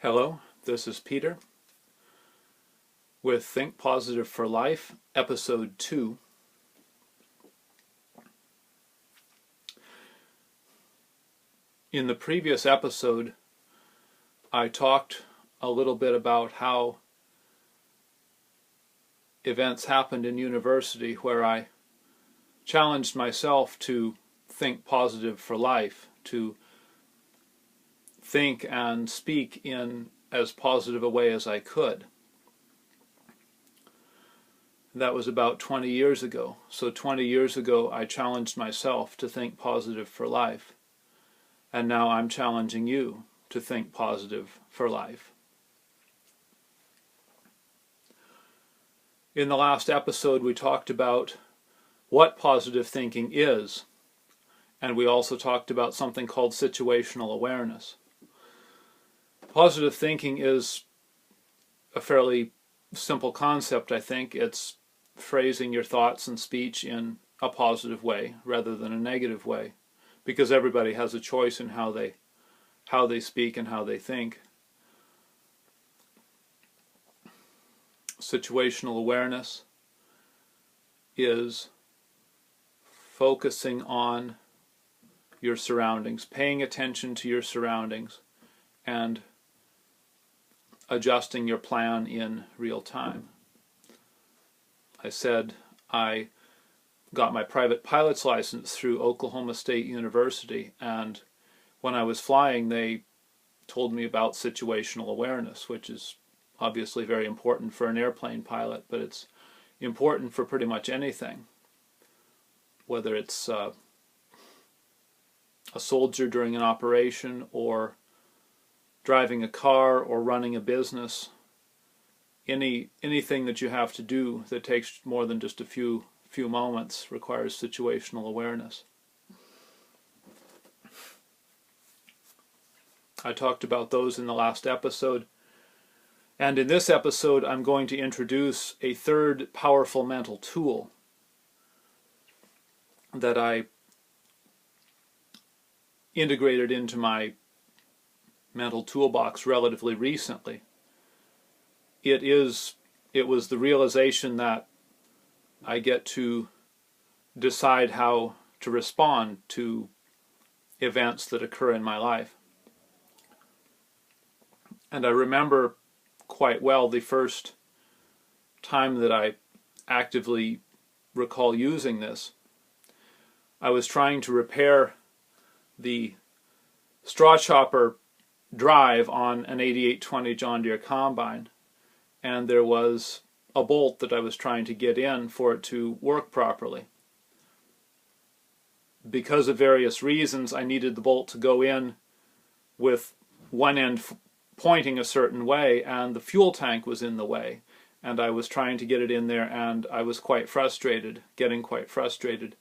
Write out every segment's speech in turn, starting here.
Hello, this is Peter with Think Positive for Life, Episode 2. In the previous episode, I talked a little bit about how events happened in university where I challenged myself to think positive for life, to think and speak in as positive a way as I could. That was about 20 years ago. So 20 years ago I challenged myself to think positive for life. And now I'm challenging you to think positive for life. In the last episode we talked about what positive thinking is, and we also talked about something called situational awareness. Positive thinking is a fairly simple concept, I think. It's phrasing your thoughts and speech in a positive way rather than a negative way, because everybody has a choice in how they speak and how they think. Situational awareness is focusing on your surroundings, paying attention to your surroundings, and adjusting your plan in real time. I said I got my private pilot's license through Oklahoma State University, and when I was flying they told me about situational awareness, which is obviously very important for an airplane pilot, but it's important for pretty much anything, whether it's a soldier during an operation or driving a car or running a business. Anything that you have to do that takes more than just a few moments requires situational awareness. I talked about those in the last episode, and in this episode I'm going to introduce a third powerful mental tool that I integrated into my mental toolbox relatively recently. It was the realization that I get to decide how to respond to events that occur in my life. And I remember quite well the first time that I actively recall using this. I was trying to repair the straw chopper drive on an 8820 John Deere combine, and there was a bolt that I was trying to get in for it to work properly. Because of various reasons, I needed the bolt to go in with one end pointing a certain way, and the fuel tank was in the way, and I was trying to get it in there, and I was quite frustrated, getting quite frustrated.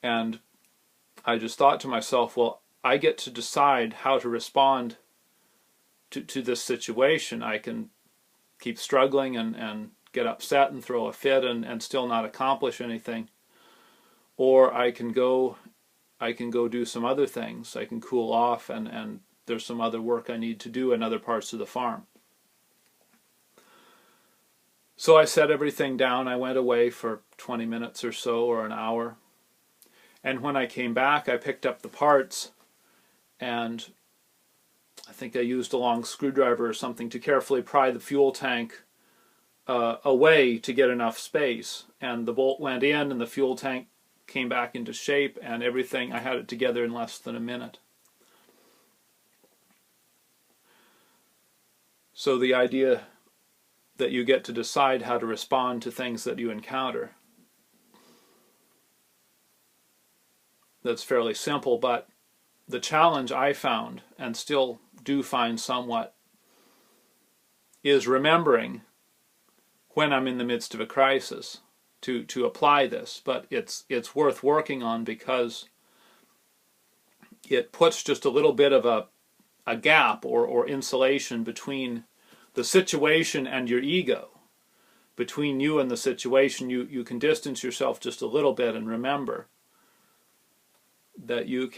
And I just thought to myself, well, I get to decide how to respond to this situation. I can keep struggling and get upset and throw a fit and still not accomplish anything. Or I can go do some other things. I can cool off, and there's some other work I need to do in other parts of the farm. So I set everything down. I went away for 20 minutes or so, or an hour. And when I came back, I picked up the parts, and I think I used a long screwdriver or something to carefully pry the fuel tank away to get enough space. And the bolt went in, and the fuel tank came back into shape, and everything, I had it together in less than a minute. So the idea that you get to decide how to respond to things that you encounter, that's fairly simple, but the challenge I found, and still do find somewhat, is remembering when I'm in the midst of a crisis to apply this. But it's worth working on, because it puts just a little bit of a gap or insulation between the situation and your ego. Between you and the situation, you can distance yourself just a little bit and remember that you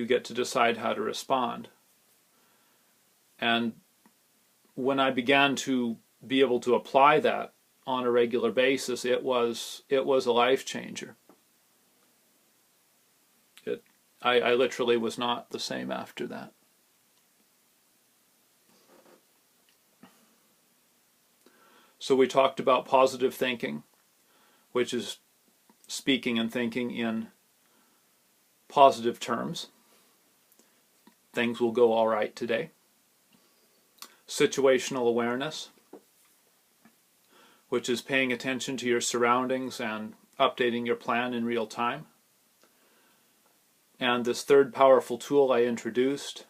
get to decide how to respond. And when I began to be able to apply that on a regular basis, it was a life changer. I literally was not the same after that. So we talked about positive thinking, which is speaking and thinking in positive terms. Things will go all right today. Situational awareness, which is paying attention to your surroundings and updating your plan in real time. And this third powerful tool I introduced,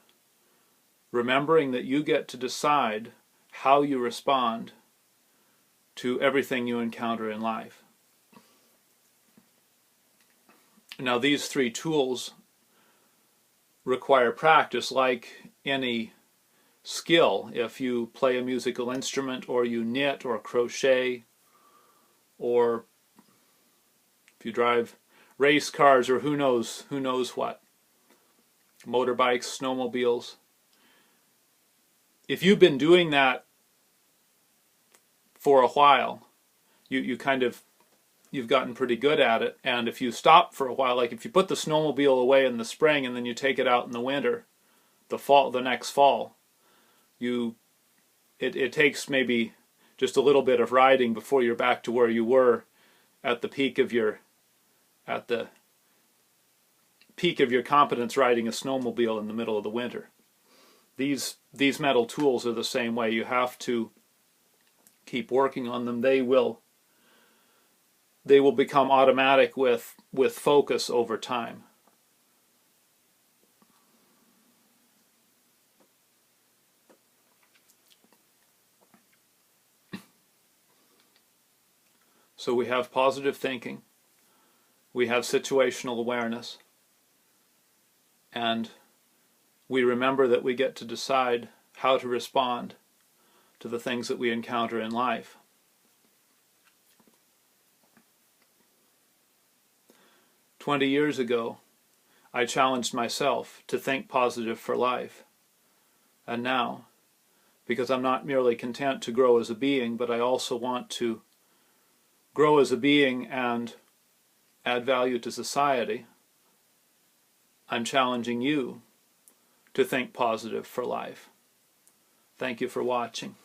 remembering that you get to decide how you respond to everything you encounter in life. Now, these three tools require practice like any skill. If you play a musical instrument, or you knit or crochet, or if you drive race cars, or who knows what, motorbikes, snowmobiles. If you've been doing that for a while, you've gotten pretty good at it. And if you stop for a while, like if you put the snowmobile away in the spring and then you take it out in the winter, the next fall, it takes maybe just a little bit of riding before you're back to where you were at the peak of your competence riding a snowmobile in the middle of the winter. These mental tools are the same way. You have to keep working on them. They will become automatic with focus over time. So we have positive thinking, we have situational awareness, and we remember that we get to decide how to respond to the things that we encounter in life. "20 years ago, I challenged myself to think positive for life. And now, because I'm not merely content to grow as a being, but I also want to grow as a being and add value to society, I'm challenging you to think positive for life." Thank you for watching.